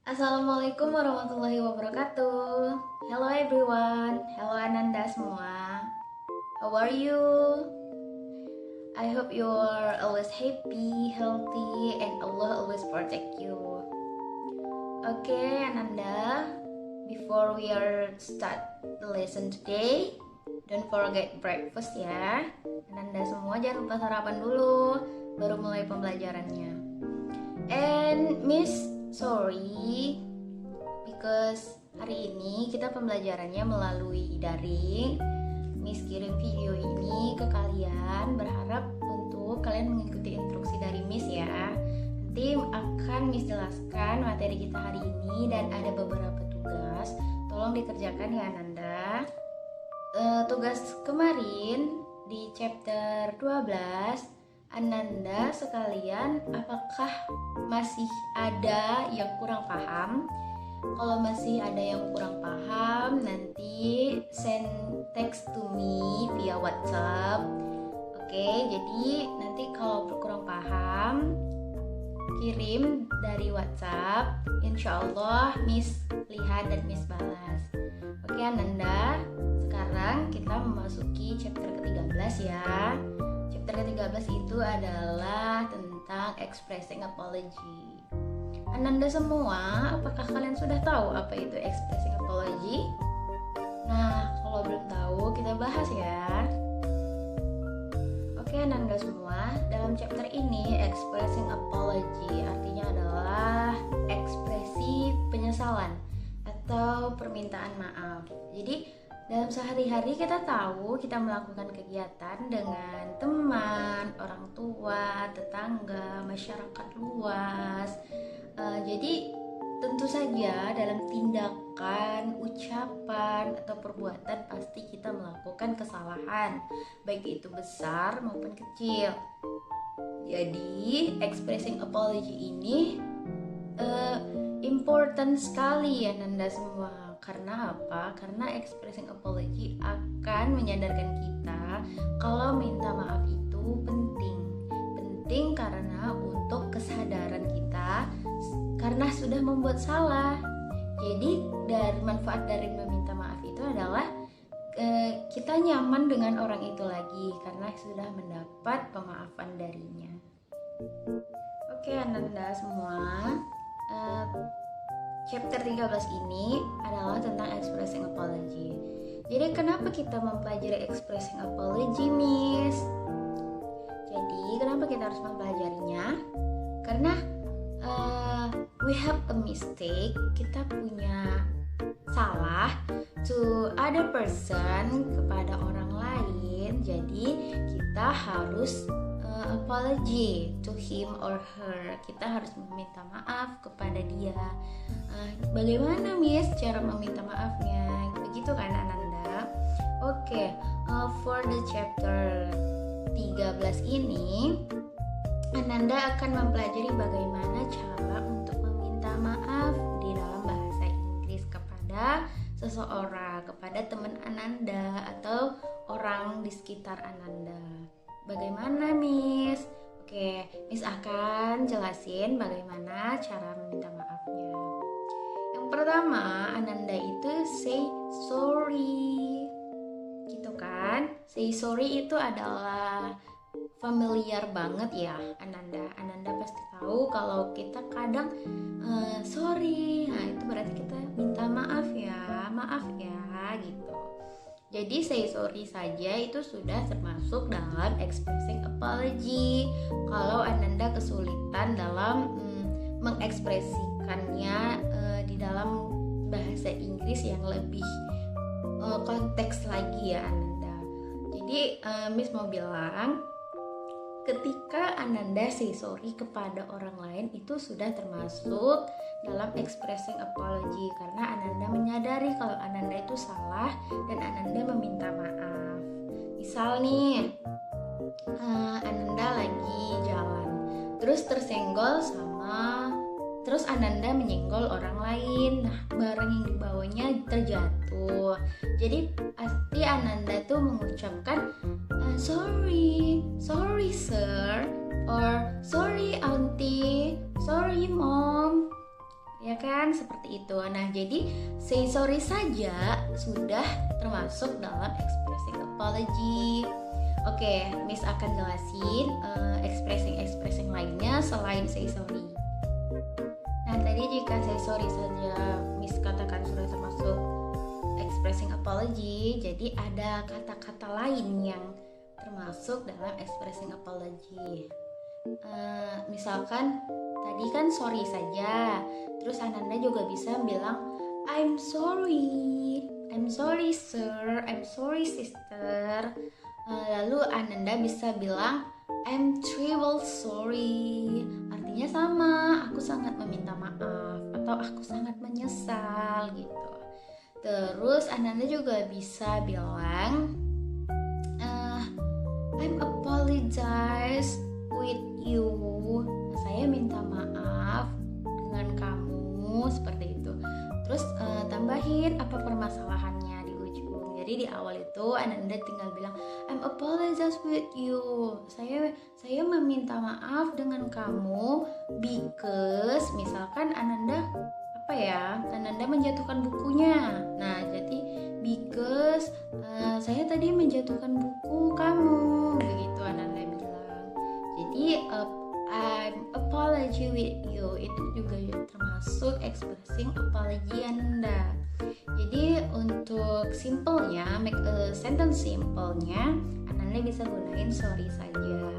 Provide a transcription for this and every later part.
Assalamualaikum warahmatullahi wabarakatuh. Hello everyone. Hello Ananda semua. How are you? I hope you are always happy, healthy, and Allah always protect you. Okay, Ananda. Before we start the lesson today, don't forget breakfast ya. Ananda semua jangan lupa sarapan dulu, baru mulai pembelajarannya. And Miss, sorry because hari ini kita pembelajarannya melalui daring. Miss kirim video ini ke kalian, berharap untuk kalian mengikuti instruksi dari Miss ya. Nanti akan Miss jelaskan materi kita hari ini dan ada beberapa tugas. Tolong dikerjakan ya Ananda. Tugas kemarin di chapter 12, Ananda sekalian, apakah masih ada yang kurang paham? Kalau masih ada yang kurang paham, nanti send text to me via WhatsApp. Oke, jadi nanti kalau kurang paham, kirim dari WhatsApp. Insya Allah Miss lihat dan Miss balas. Oke Ananda, sekarang kita memasuki chapter ke-13 ya. Chapter ke-13 itu adalah tentang expressing apology. Ananda semua, apakah kalian sudah tahu apa itu expressing apology? Nah, kalau belum tahu, kita bahas ya. Oke Ananda semua, dalam chapter ini expressing apology artinya adalah ekspresi penyesalan atau permintaan maaf. Jadi dalam sehari-hari kita tahu kita melakukan kegiatan dengan teman, orang tua, tetangga, masyarakat luas. Jadi tentu saja dalam tindakan, ucapan, atau perbuatan pasti kita melakukan kesalahan, baik itu besar maupun kecil. Jadi expressing apology ini important sekali ya Nanda semua. Karena apa? Karena expressing apology akan menyadarkan kita kalau minta maaf itu penting. Penting karena untuk kesadaran kita karena sudah membuat salah. Jadi dari manfaat dari meminta maaf itu adalah kita nyaman dengan orang itu lagi karena sudah mendapat pemaafan darinya. Oke Ananda semua, chapter 13 ini adalah tentang expressing apology. Jadi kenapa kita mempelajari expressing apology, Miss? Jadi kenapa kita harus mempelajarinya? Karena we have a mistake, kita punya salah to other person, kepada orang lain. Jadi kita harus apology to him or her. Kita harus meminta maaf kepada dia. Bagaimana Miss cara meminta maafnya? Begitu kan Ananda? Oke, for the chapter 13 ini Ananda akan mempelajari bagaimana cara untuk meminta maaf di dalam bahasa Inggris kepada seseorang, kepada teman Ananda atau orang di sekitar Ananda. Bagaimana Miss? Oke, Miss akan jelasin bagaimana cara meminta maafnya. Yang pertama, Ananda itu say sorry. Gitu kan? Say sorry itu adalah familiar banget ya Ananda. Ananda pasti tahu kalau kita kadang sorry. Nah, itu berarti kita minta maaf ya gitu. Jadi say sorry saja itu sudah termasuk dalam expressing apology. Kalau Ananda kesulitan dalam mengekspresikannya di dalam bahasa Inggris yang lebih konteks lagi ya Ananda. Jadi Miss mau bilang, ketika Ananda say sorry kepada orang lain itu sudah termasuk dalam expressing apology karena Ananda menyadari kalau Ananda itu salah dan Ananda meminta maaf. Misal nih, Ananda lagi jalan terus terus Ananda menyenggol orang lain. Nah, barang yang dibawanya terjatuh. Jadi pasti Ananda tuh mengucapkan sorry sir, or sorry auntie, sorry mom. ya kan? Seperti itu. Nah, jadi say sorry saja sudah termasuk dalam expressing apology. Oke, Miss akan jelasin expressing lainnya selain say sorry. Nah, tadi jika say sorry saja Miss katakan sudah termasuk expressing apology, jadi ada kata-kata lain yang termasuk dalam expressing apology. Misalkan tadi kan sorry saja, terus Ananda juga bisa bilang I'm sorry sir, I'm sorry sister. Lalu Ananda bisa bilang I'm terrible sorry, artinya sama, aku sangat meminta maaf atau aku sangat menyesal gitu. Terus Ananda juga bisa bilang I'm apologize with you, saya minta maaf dengan kamu, seperti itu. Terus tambahin apa permasalahannya di ujung. Jadi di awal itu Ananda tinggal bilang I'm apologize with you, saya meminta maaf dengan kamu because misalkan Ananda menjatuhkan bukunya. Nah, jadi because saya tadi menjatuhkan buku kamu, begitu Ananda bilang. Jadi I'm apology with you itu juga termasuk expressing apology Ananda. Jadi untuk simpelnya, make a sentence simpelnya, Ananda bisa gunain sorry saja.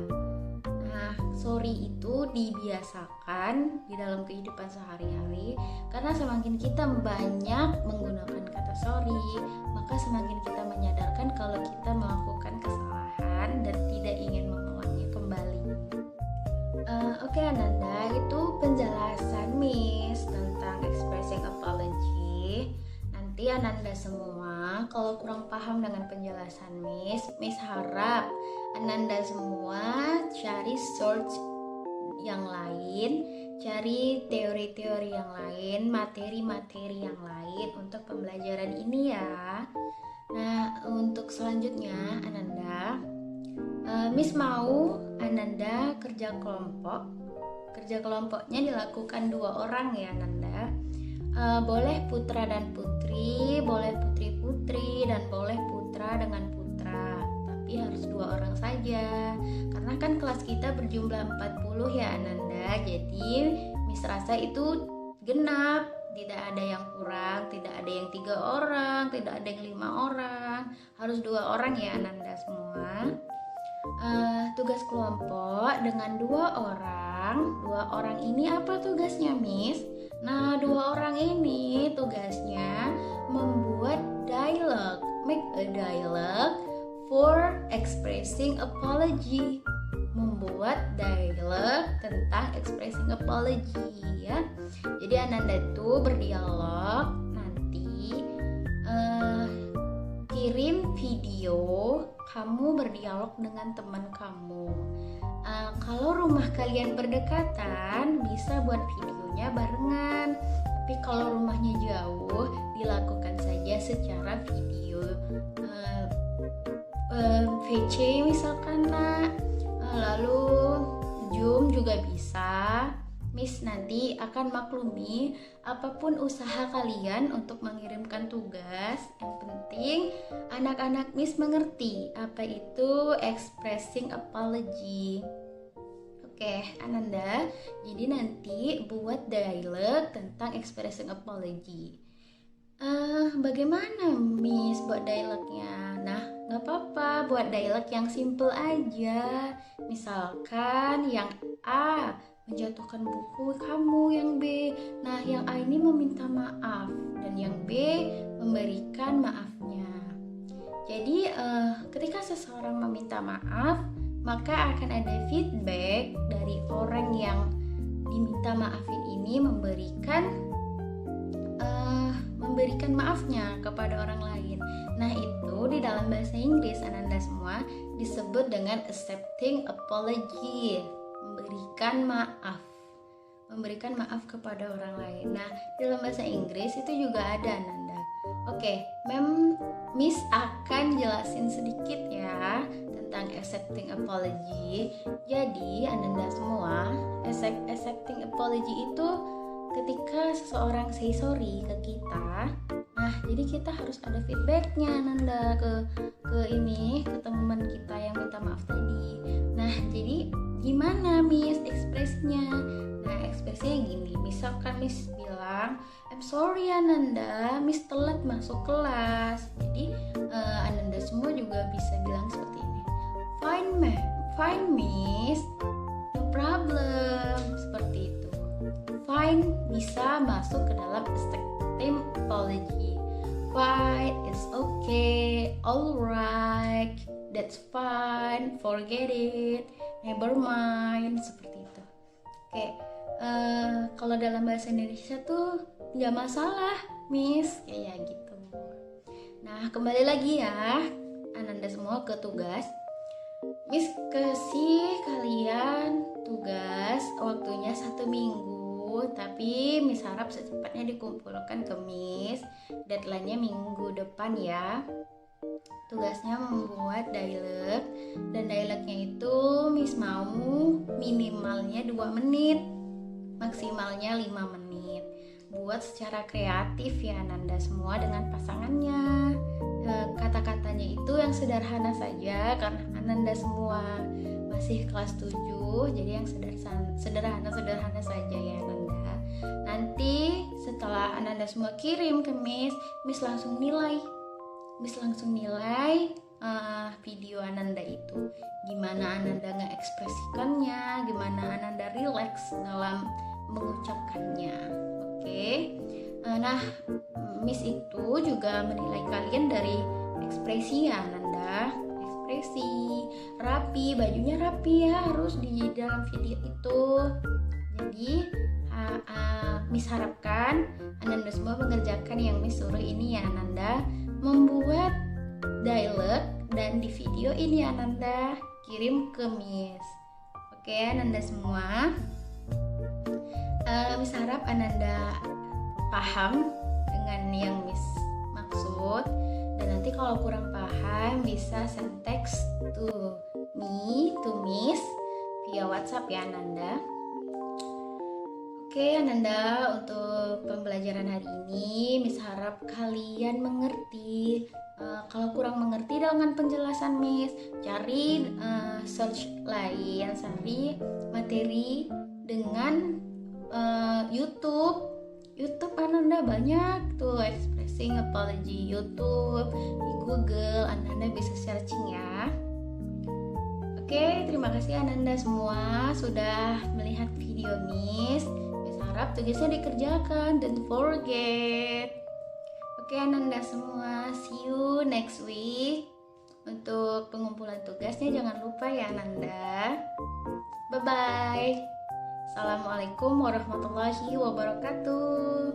Nah, sorry itu dibiasakan di dalam kehidupan sehari-hari, karena semakin kita banyak menggunakan kata sorry, maka semakin kita menyadarkan kalau kita melakukan kesalahan dan tidak ingin mengulangnya kembali. Oke Ananda, itu penjelasan Miss tentang expressing apology. Nanti Ananda semua kalau kurang paham dengan penjelasan Miss harap Ananda semua cari source yang lain, cari teori-teori yang lain, materi-materi yang lain untuk pembelajaran ini ya. Nah, untuk selanjutnya Ananda, Miss mau Ananda kerja kelompok. Kerja kelompoknya dilakukan 2 orang ya Ananda. Boleh putra dan putri, boleh putri-putri, dan boleh putra dengan putra. Tapi harus 2 orang saja. Karena kan kelas kita berjumlah 40 ya Ananda. Jadi Miss rasa itu genap. Tidak ada yang kurang, tidak ada yang 3 orang, tidak ada yang 5 orang. Harus 2 orang ya Ananda semua. Tugas kelompok dengan 2 orang. 2 orang ini apa tugasnya Miss? Nah, 2 orang ini tugasnya membuat dialog, make a dialogue for expressing apology. Membuat dialog tentang expressing apology ya. Jadi Ananda itu berdialog, nanti kirim video kamu berdialog dengan teman kamu. Kalau rumah kalian berdekatan bisa buat videonya barengan, tapi kalau rumahnya jauh dilakukan saja secara video VC misalkan nak, lalu Zoom juga bisa. Miss nanti akan maklumi apapun usaha kalian untuk mengirimkan tugas. Yang penting anak-anak Miss mengerti apa itu expressing apology. Oke, Ananda, jadi nanti buat dialog tentang expressing apology. Bagaimana Miss buat dialognya? Nah, gak apa-apa, buat dialog yang simple aja. Misalkan yang A menjatuhkan buku kamu, yang B, nah yang A ini meminta maaf dan yang B memberikan maafnya. Jadi ketika seseorang meminta maaf, maka akan ada feedback dari orang yang diminta maafin ini memberikan maafnya kepada orang lain. Nah, itu di dalam bahasa Inggris Ananda semua disebut dengan accepting apology, memberikan maaf kepada orang lain. Nah, dalam bahasa Inggris itu juga ada Ananda. Oke, Miss akan jelasin sedikit ya tentang accepting apology. Jadi Ananda semua, accepting apology itu ketika seseorang say sorry ke kita, nah jadi kita harus ada feedbacknya Ananda ke teman kita yang minta maaf tadi. Nah jadi gimana Miss ekspresinya? Nah ekspresinya gini, misalkan Miss bilang, I'm sorry Ananda, Miss telat masuk kelas. Jadi Ananda semua juga bisa bilang seperti ini, fine Miss, no problem, seperti itu. Fine bisa masuk ke dalam accepting apology. Fine, it's okay, alright, that's fine, forget it, never mind, seperti itu. Oke, kalau dalam bahasa Indonesia tuh nggak masalah, Miss, kayak gitu. Nah, kembali lagi ya, Ananda semua ke tugas. Miss kasih kalian tugas waktunya 1 minggu, tapi Miss harap secepatnya dikumpulkan ke Miss. Deadline-nya minggu depan ya. Tugasnya membuat dialog, dan dialognya itu Miss mau minimalnya 2 menit, maksimalnya 5 menit. Buat secara kreatif ya Ananda semua dengan pasangannya. Kata-katanya itu yang sederhana saja karena Ananda semua masih kelas 7, jadi yang sederhana saja ya Ananda. Nanti setelah Ananda semua kirim ke Miss langsung nilai video Ananda itu, gimana Ananda ngeekspresikannya, gimana Ananda relax dalam mengucapkannya. Oke. Nah, Miss itu juga menilai kalian dari ekspresi ya Ananda. Ekspresi rapi, bajunya rapi ya, harus di dalam video itu. Jadi Miss harapkan Ananda semua mengerjakan yang Miss suruh ini ya Ananda. Membuat dialog dan di video ini Ananda kirim ke Miss. Oke Ananda semua, Miss harap Ananda paham dengan yang Miss maksud, dan nanti kalau kurang paham bisa send text to Miss via WhatsApp ya Ananda. Oke Ananda, untuk pembelajaran hari ini Miss harap kalian mengerti. Kalau kurang mengerti dengan penjelasan Miss, cari search lain, cari materi dengan YouTube Ananda banyak tuh expressing apology YouTube, di Google Ananda bisa searching ya. Oke, terima kasih Ananda semua sudah melihat video Miss harap tugasnya dikerjakan, don't forget. Oke Ananda semua, see you next week. Untuk pengumpulan tugasnya jangan lupa ya Ananda. Bye bye. Assalamualaikum warahmatullahi wabarakatuh.